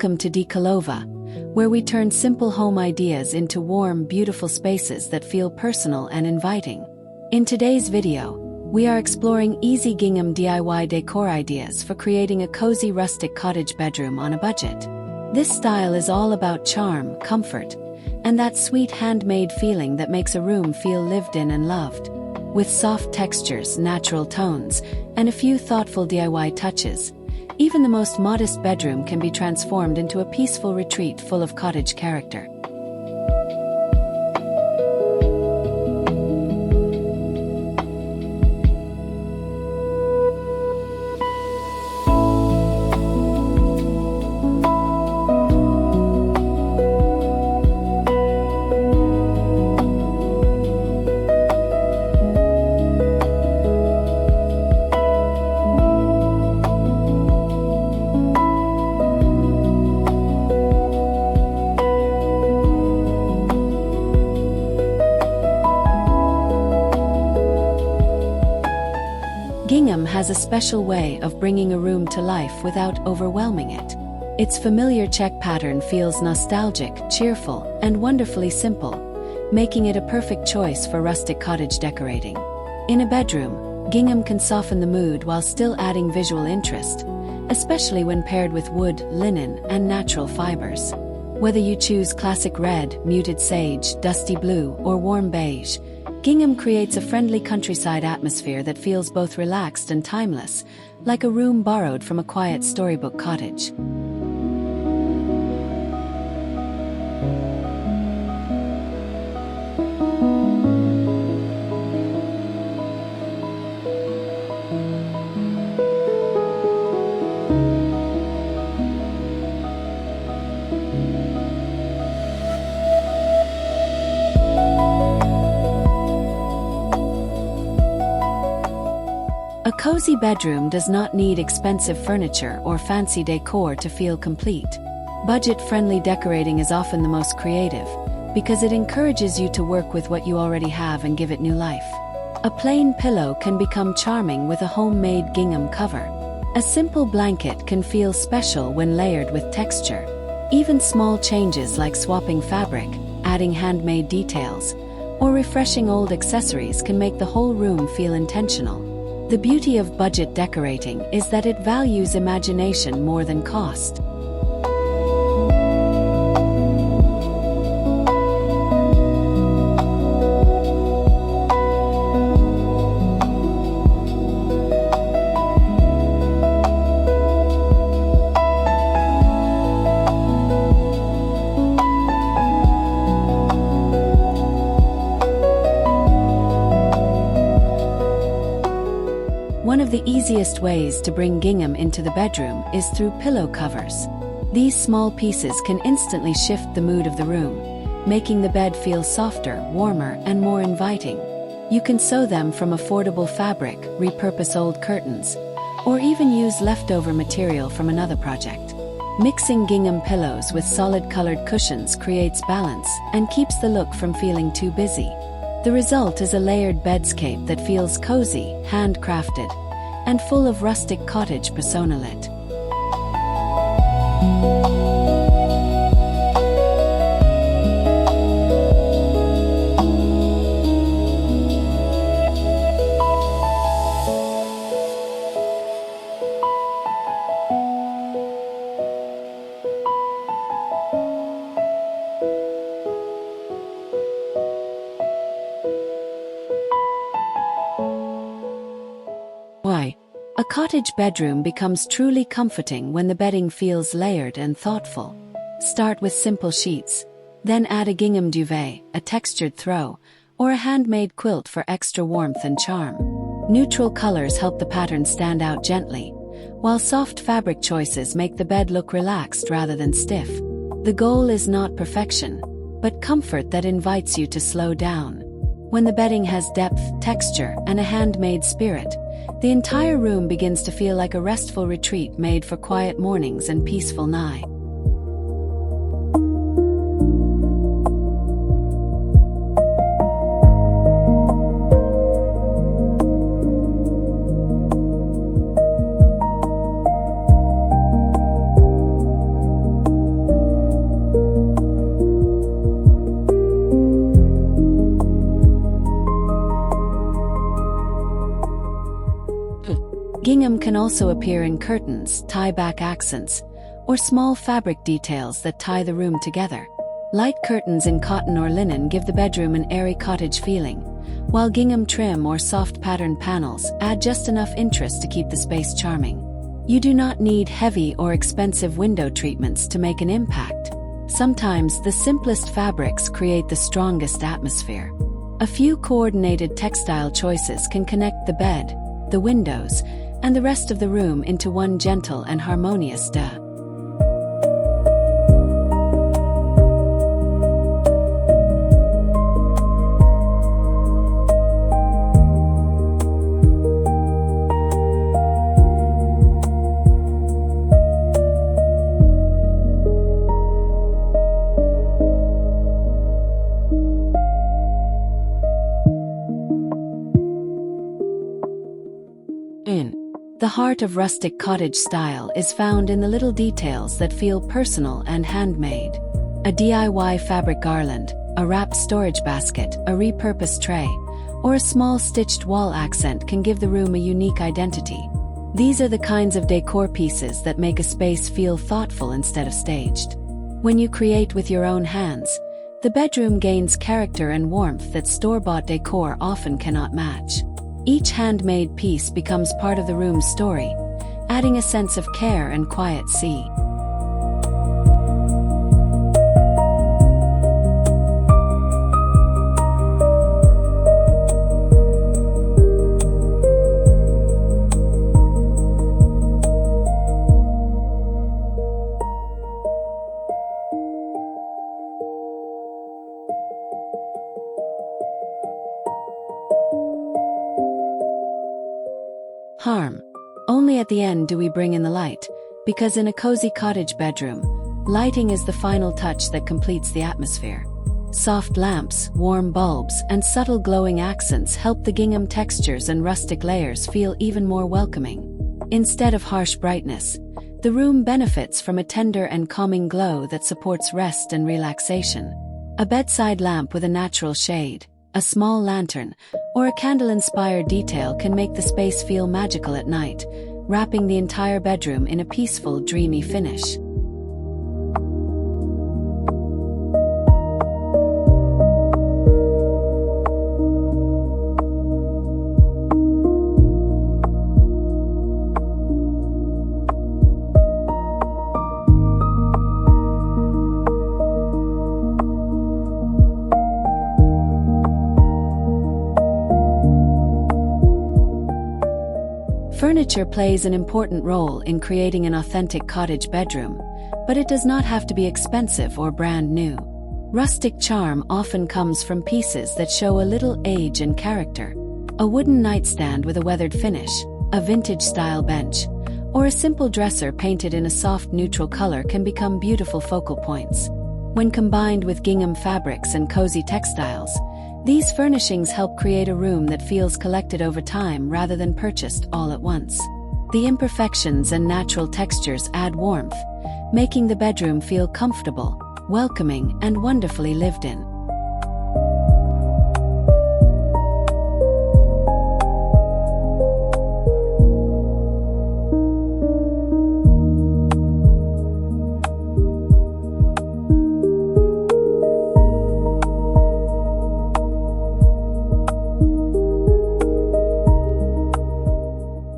Welcome to DECOLOVA, where we turn simple home ideas into warm, beautiful spaces that feel personal and inviting. In today's video, we are exploring easy Gingham DIY decor ideas for creating a cozy rustic cottage bedroom on a budget. This style is all about charm, comfort, and that sweet handmade feeling that makes a room feel lived in and loved. With soft textures, natural tones, and a few thoughtful DIY touches, even the most modest bedroom can be transformed into a peaceful retreat full of cottage character. Gingham has a special way of bringing a room to life without overwhelming it. Its familiar check pattern feels nostalgic, cheerful, and wonderfully simple, making it a perfect choice for rustic cottage decorating. In a bedroom, gingham can soften the mood while still adding visual interest, especially when paired with wood, linen, and natural fibers. Whether you choose classic red, muted sage, dusty blue, or warm beige, gingham creates a friendly countryside atmosphere that feels both relaxed and timeless, like a room borrowed from a quiet storybook cottage. A cozy bedroom does not need expensive furniture or fancy decor to feel complete. Budget-friendly decorating is often the most creative, because it encourages you to work with what you already have and give it new life. A plain pillow can become charming with a homemade gingham cover. A simple blanket can feel special when layered with texture. Even small changes like swapping fabric, adding handmade details, or refreshing old accessories can make the whole room feel intentional. The beauty of budget decorating is that it values imagination more than cost. One of the easiest ways to bring gingham into the bedroom is through pillow covers. These small pieces can instantly shift the mood of the room, making the bed feel softer, warmer, and more inviting. You can sew them from affordable fabric, repurpose old curtains, or even use leftover material from another project. Mixing gingham pillows with solid colored cushions creates balance and keeps the look from feeling too busy. The result is a layered bedscape that feels cozy, handcrafted, and full of rustic cottage personality. Why? A cottage bedroom becomes truly comforting when the bedding feels layered and thoughtful. Start with simple sheets, then add a gingham duvet, a textured throw, or a handmade quilt for extra warmth and charm. Neutral colors help the pattern stand out gently, while soft fabric choices make the bed look relaxed rather than stiff. The goal is not perfection, but comfort that invites you to slow down. When the bedding has depth, texture, and a handmade spirit, the entire room begins to feel like a restful retreat made for quiet mornings and peaceful nights. Gingham can also appear in curtains, tie-back accents, or small fabric details that tie the room together. Light curtains in cotton or linen give the bedroom an airy cottage feeling, while gingham trim or soft patterned panels add just enough interest to keep the space charming. You do not need heavy or expensive window treatments to make an impact. Sometimes the simplest fabrics create the strongest atmosphere. A few coordinated textile choices can connect the bed, the windows, and the rest of the room into one gentle and harmonious duo. The heart of rustic cottage style is found in the little details that feel personal and handmade. A DIY fabric garland, a wrapped storage basket, a repurposed tray, or a small stitched wall accent can give the room a unique identity. These are the kinds of decor pieces that make a space feel thoughtful instead of staged. When you create with your own hands, the bedroom gains character and warmth that store-bought decor often cannot match. Each handmade piece becomes part of the room's story, adding a sense of care and quiet sea. Only at the end do we bring in the light, because in a cozy cottage bedroom, lighting is the final touch that completes the atmosphere. Soft lamps, warm bulbs, and subtle glowing accents help the gingham textures and rustic layers feel even more welcoming. Instead of harsh brightness, the room benefits from a tender and calming glow that supports rest and relaxation. A bedside lamp with a natural shade, a small lantern, or a candle-inspired detail can make the space feel magical at night, wrapping the entire bedroom in a peaceful, dreamy finish. Furniture plays an important role in creating an authentic cottage bedroom, but it does not have to be expensive or brand new. Rustic charm often comes from pieces that show a little age and character. A wooden nightstand with a weathered finish, a vintage-style bench, or a simple dresser painted in a soft neutral color can become beautiful focal points. When combined with gingham fabrics and cozy textiles, these furnishings help create a room that feels collected over time rather than purchased all at once. The imperfections and natural textures add warmth, making the bedroom feel comfortable, welcoming, and wonderfully lived in.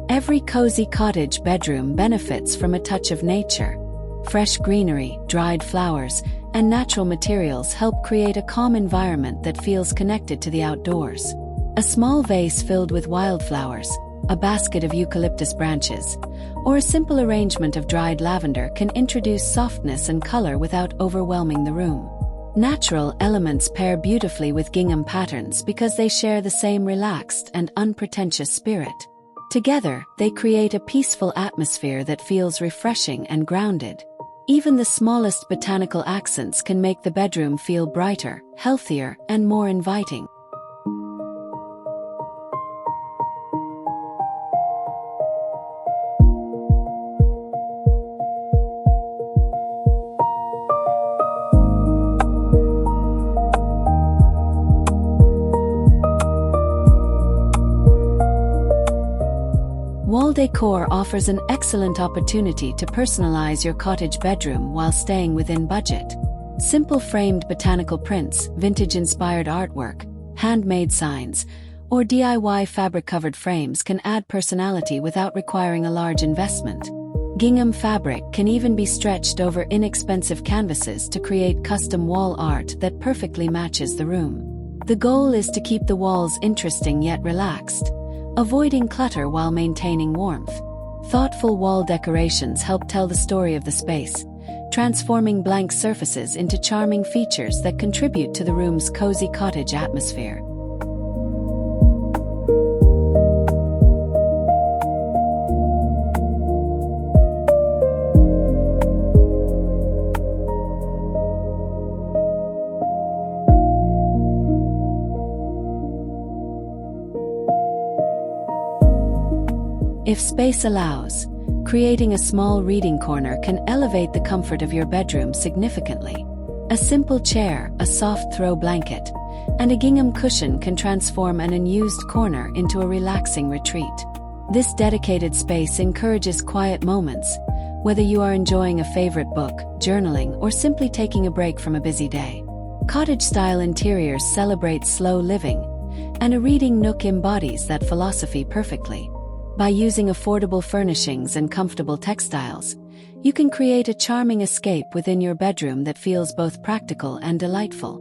Every cozy cottage bedroom benefits from a touch of nature. Fresh greenery, dried flowers, and natural materials help create a calm environment that feels connected to the outdoors. A small vase filled with wildflowers, a basket of eucalyptus branches, or a simple arrangement of dried lavender can introduce softness and color without overwhelming the room. Natural elements pair beautifully with gingham patterns because they share the same relaxed and unpretentious spirit. Together, they create a peaceful atmosphere that feels refreshing and grounded. Even the smallest botanical accents can make the bedroom feel brighter, healthier, and more inviting. Wall Decor offers an excellent opportunity to personalize your cottage bedroom while staying within budget. Simple framed botanical prints, vintage-inspired artwork, handmade signs, or DIY fabric-covered frames can add personality without requiring a large investment. Gingham fabric can even be stretched over inexpensive canvases to create custom wall art that perfectly matches the room. The goal is to keep the walls interesting yet relaxed, avoiding clutter while maintaining warmth. Thoughtful wall decorations help tell the story of the space, transforming blank surfaces into charming features that contribute to the room's cozy cottage atmosphere. If space allows, creating a small reading corner can elevate the comfort of your bedroom significantly. A simple chair, a soft throw blanket, and a gingham cushion can transform an unused corner into a relaxing retreat. This dedicated space encourages quiet moments, whether you are enjoying a favorite book, journaling, or simply taking a break from a busy day. Cottage-style interiors celebrate slow living, and a reading nook embodies that philosophy perfectly. By using affordable furnishings and comfortable textiles, you can create a charming escape within your bedroom that feels both practical and delightful.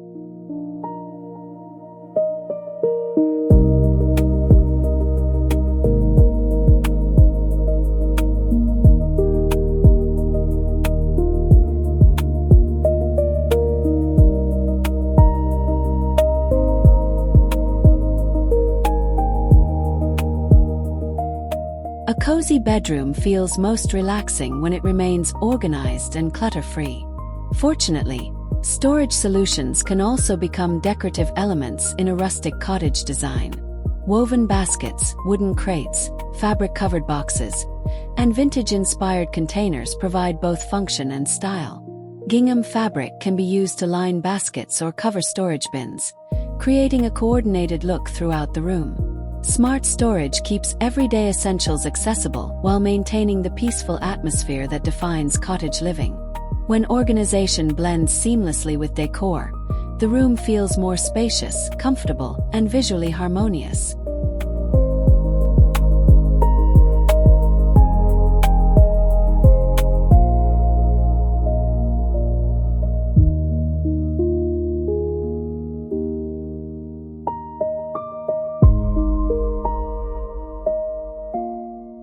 A cozy bedroom feels most relaxing when it remains organized and clutter-free. Fortunately, storage solutions can also become decorative elements in a rustic cottage design. Woven baskets, wooden crates, fabric-covered boxes, and vintage-inspired containers provide both function and style. Gingham fabric can be used to line baskets or cover storage bins, creating a coordinated look throughout the room. Smart storage keeps everyday essentials accessible while maintaining the peaceful atmosphere that defines cottage living. When organization blends seamlessly with decor, the room feels more spacious, comfortable, and visually harmonious.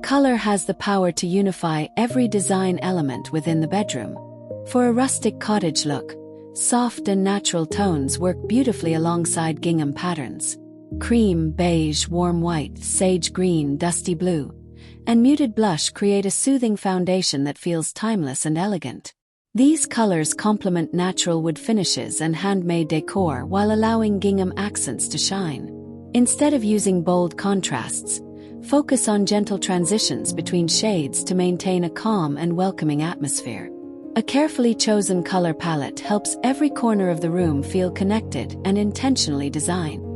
Color has the power to unify every design element within the bedroom. For a rustic cottage look, soft and natural tones work beautifully alongside gingham patterns. Cream, beige, warm white, sage green, dusty blue, and muted blush create a soothing foundation that feels timeless and elegant. These colors complement natural wood finishes and handmade decor while allowing gingham accents to shine. Instead of using bold contrasts, focus on gentle transitions between shades to maintain a calm and welcoming atmosphere. A carefully chosen color palette helps every corner of the room feel connected and intentionally designed.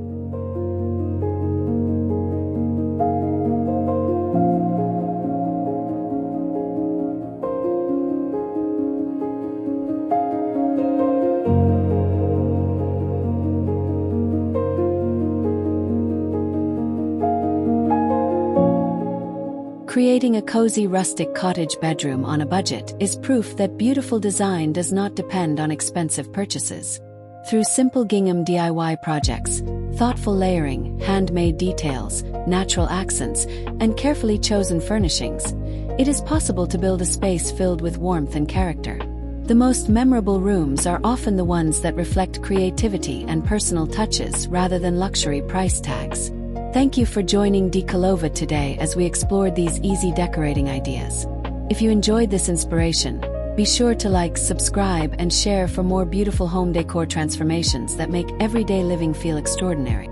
Creating a cozy rustic cottage bedroom on a budget is proof that beautiful design does not depend on expensive purchases. Through simple gingham DIY projects, thoughtful layering, handmade details, natural accents, and carefully chosen furnishings, it is possible to build a space filled with warmth and character. The most memorable rooms are often the ones that reflect creativity and personal touches rather than luxury price tags. Thank you for joining DECOLOVA today as we explored these easy decorating ideas. If you enjoyed this inspiration, be sure to like, subscribe, and share for more beautiful home decor transformations that make everyday living feel extraordinary.